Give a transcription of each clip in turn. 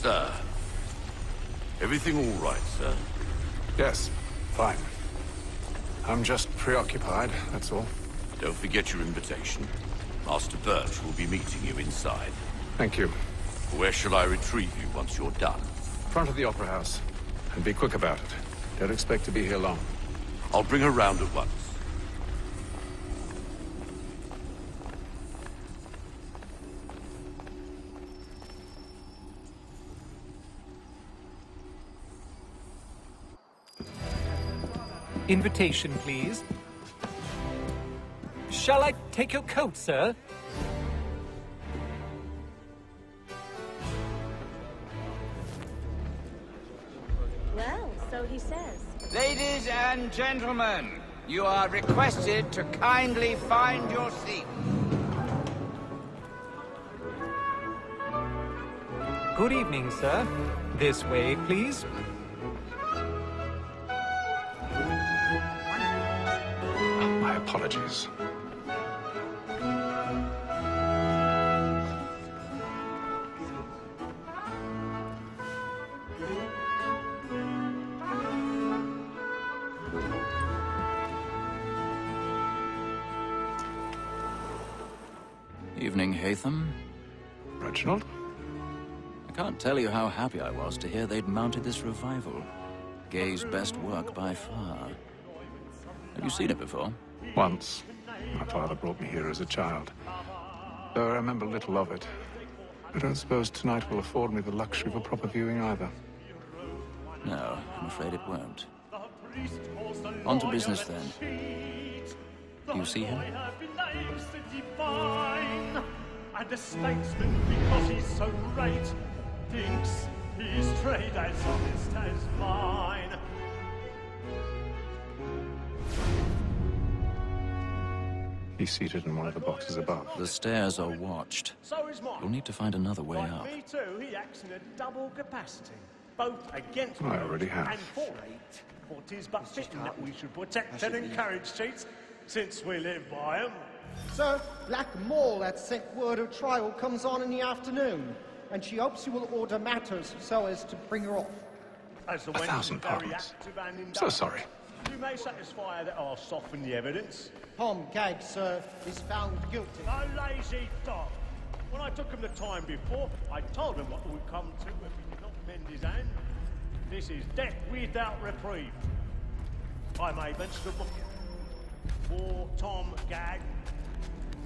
Sir. Everything all right, sir? Yes, fine. I'm just preoccupied, that's all. Don't forget your invitation. Master Birch will be meeting you inside. Thank you. Where shall I retrieve you once you're done? Front of the Opera House. And be quick about it. Don't expect to be here long. I'll bring her round at once. Invitation, please. Shall I take your coat, sir? Well, so he says. Ladies and gentlemen, you are requested to kindly find your seat. Good evening, sir. This way, please. My apologies. Evening, Haytham. Reginald? I can't tell you how happy I was to hear they'd mounted this revival. Gay's best work by far. Have you seen it before? Once. My father brought me here as a child. Though I remember little of it. I don't suppose tonight will afford me the luxury of a proper viewing either. No, I'm afraid it won't. On to business, then. Do you see him? And a statesman, because he's so great, thinks his trade as honest as mine. He's seated in one of the boxes above. The stairs are watched. So is mine. You'll need to find another way Like up. me too, he acts in a double capacity, both against I already have. and for it. For 'tis but fitting that we should protect and encourage cheats, since we live by 'em. Sir, Black Mall had sent word her trial comes on in the afternoon, and she hopes you will order matters so as to bring her off. As the £1,000 wench is very pardons. active and So industrious, sorry. you may satisfy her that I'll soften the evidence. Tom Gag, sir, is found guilty. A lazy dog. When I took him the time before, I told him what it would come to if he did not mend his hand. This is death without reprieve. I may venture to book it. For Tom Gag,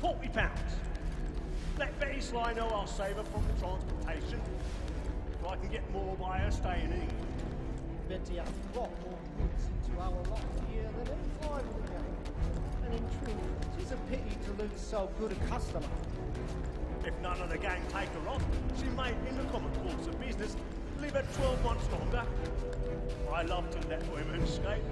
£40. Let Betty Sly know I'll save her from the transportation, so I can get more by her staying in England. Betty has got more goods into our lot here than any five of the gang. And in truth, 'tis a pity to lose so good a customer. If none of the gang take her on, she may, in the common course of business, live her 12 months longer. I love to let women escape.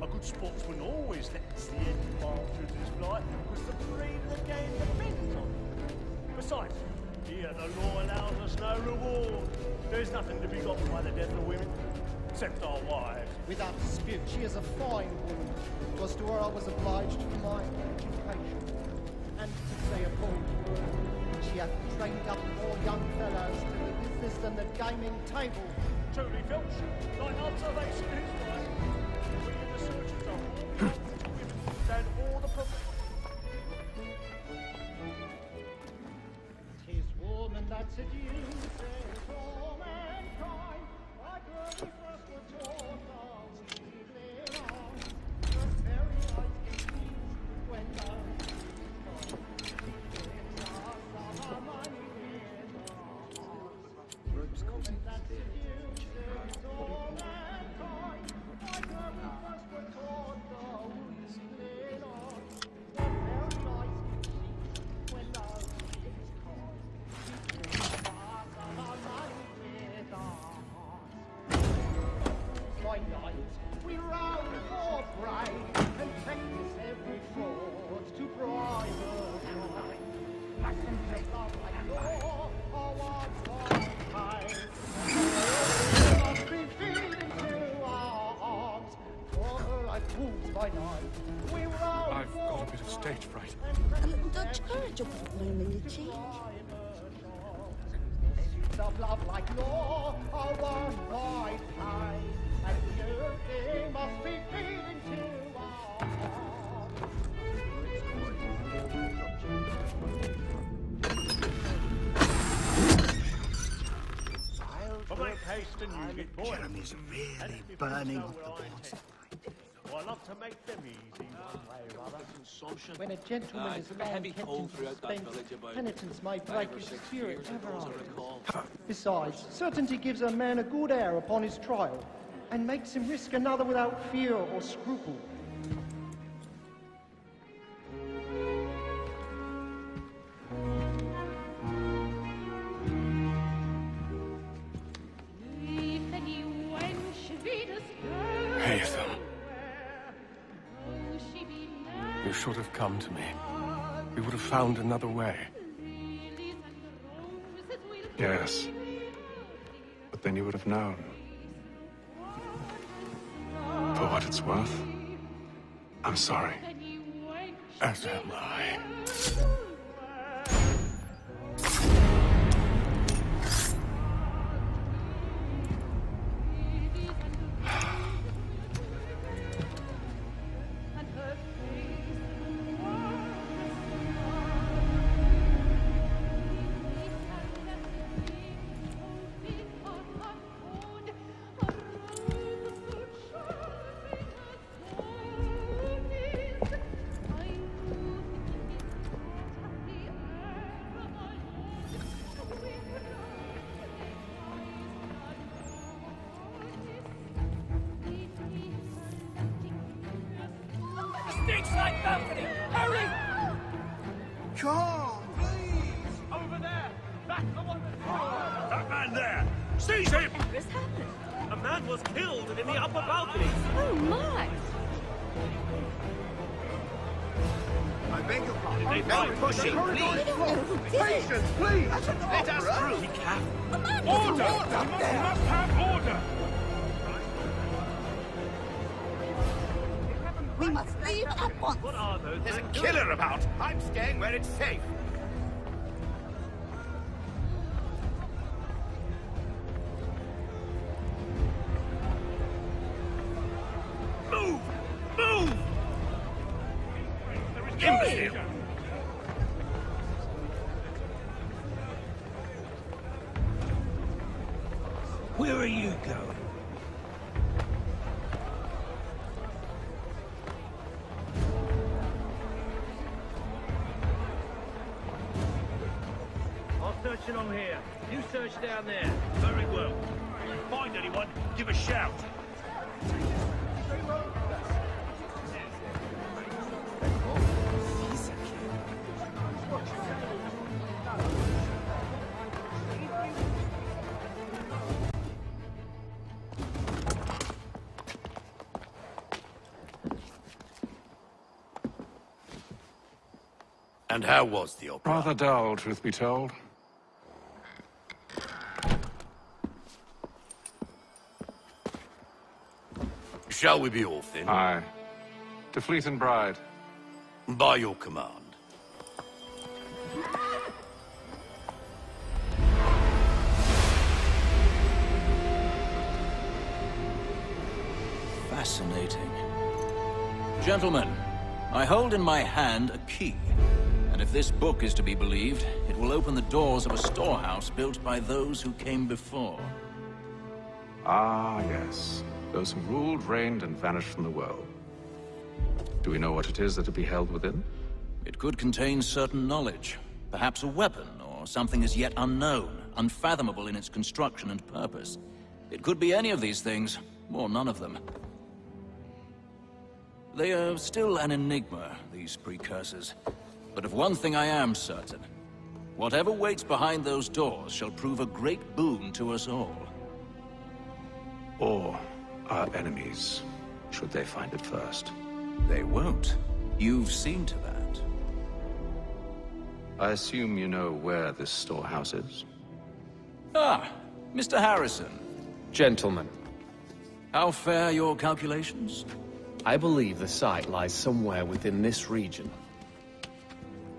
A good sportsman always lets the end partridges fly, because the breed of the game depends on it. Besides, here the law allows us no reward. There's nothing to be got by the death of women, except our wives. Without dispute, she is a fine woman. 'Twas to her I was obliged for my education. And to say a point word, she hath trained up more young fellows to the business than the gaming table. Truly, Filch, like observation is right. We in the surgeons are more women than all the professionals. 'Tis woman that seduces all mankind, like her we first were taught how we live on. The very eyes can see when love is gone. It's our summer money in our hearts. Woman that seduces all mankind, like her we first were taught how we live on. The very eyes can see when love is gone. By night, we round for prey and practice every fraud to bribe her mind. Passion take love like law, or what's pay. We must be feeding to our arms, for her like fools by night. We round I've got a bit of stage fright. A little Dutch courage will put a bloom in your cheek. of love like law. Mr. Newgate, boy. Jeremy's really burning up the boards. I love to make them easy one way or other. When a gentleman is found kept in suspense, penitence may break his spirit ever after. Besides, certainty gives a man a good air upon his trial, and makes him risk another without fear or scruple. Haytham. You should have come to me. We would have found another way. Yes. But then you would have known. For what it's worth, I'm sorry. As am I. Stinks like balcony! Hurry! Come, please! Over there! Back the one that man there! Seize him! What's happened? A man was killed in the upper balcony! Oh, my! I beg your pardon. No pushing, please! Patience, please! Let us through! Order! We must have order! We must leave at once. What are those There's a men killer about! I'm staying where it's safe! Move! Move! Imbecile! Where are you going? I'll search along here. You search down there. Very well. If you find anyone, give a shout. And how was the opera? Rather dull, truth be told. Shall we be off then? Aye. To Fleet and Bride. By your command. Fascinating. Gentlemen, I hold in my hand a key. And if this book is to be believed, it will open the doors of a storehouse built by those who came before. Ah, yes. Those who ruled, reigned, and vanished from the world. Do we know what it is that will be held within? It could contain certain knowledge. Perhaps a weapon, or something as yet unknown, unfathomable in its construction and purpose. It could be any of these things, or none of them. They are still an enigma, these precursors. But of one thing I am certain. Whatever waits behind those doors shall prove a great boon to us all. Or our enemies, should they find it first. They won't. You've seen to that. I assume you know where this storehouse is? Ah, Mr. Harrison. Gentlemen, How fare your calculations? I believe the site lies somewhere within this region.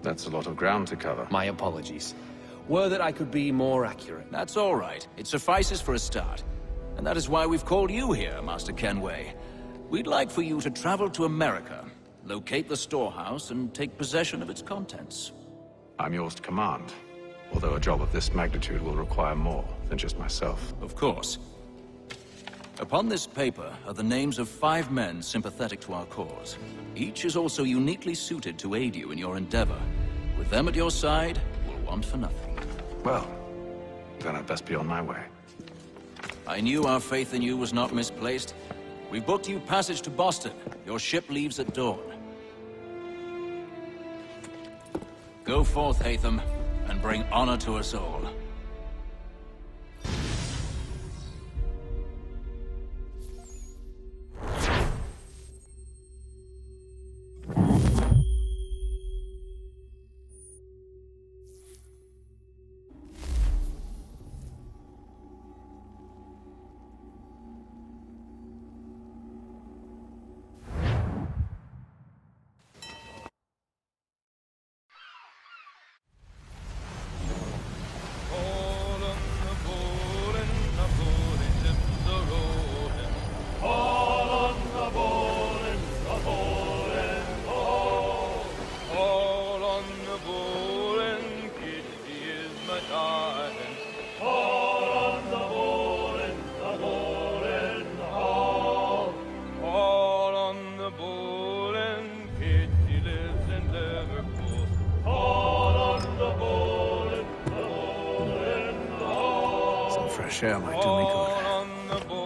That's a lot of ground to cover. My apologies. Were that I could be more accurate. That's all right. It suffices for a start. And that is why we've called you here, Master Kenway. We'd like for you to travel to America, locate the storehouse, and take possession of its contents. I'm yours to command, although a job of this magnitude will require more than just myself. Of course. Upon this paper are the names of 5 men sympathetic to our cause. Each is also uniquely suited to aid you in your endeavor. With them at your side, we'll want for nothing. Well, then I'd best be on my way. I knew our faith in you was not misplaced. We booked you passage to Boston. Your ship leaves at dawn. Go forth, Hatham, and bring honor to us all. Fresh air might do me good.